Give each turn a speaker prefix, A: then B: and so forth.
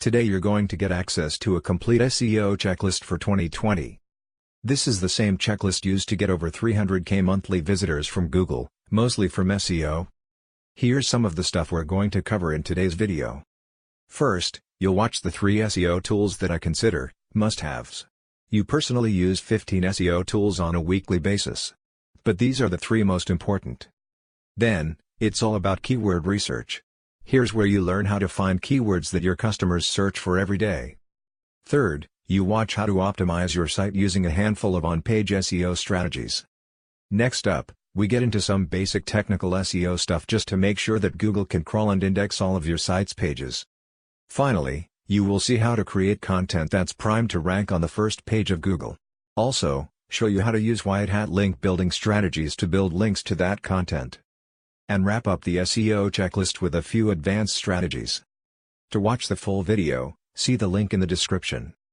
A: Today you're going to get access to a complete SEO checklist for 2020. This is the same checklist used to get over 300K monthly visitors from Google, mostly from SEO. Here's some of the stuff we're going to cover in today's video. First, you'll watch the 3 SEO tools that I consider must-haves. You personally use 15 SEO tools on a weekly basis. But these are the 3 most important. Then, it's all about keyword research. Here's where you learn how to find keywords that your customers search for every day. Third, you watch how to optimize your site using a handful of on-page SEO strategies. Next up, we get into some basic technical SEO stuff just to make sure that Google can crawl and index all of your site's pages. Finally, you will see how to create content that's primed to rank on the first page of Google. Also, show you how to use white hat link building strategies to build links to that content. And wrap up the SEO checklist with a few advanced strategies. To watch the full video, see the link in the description.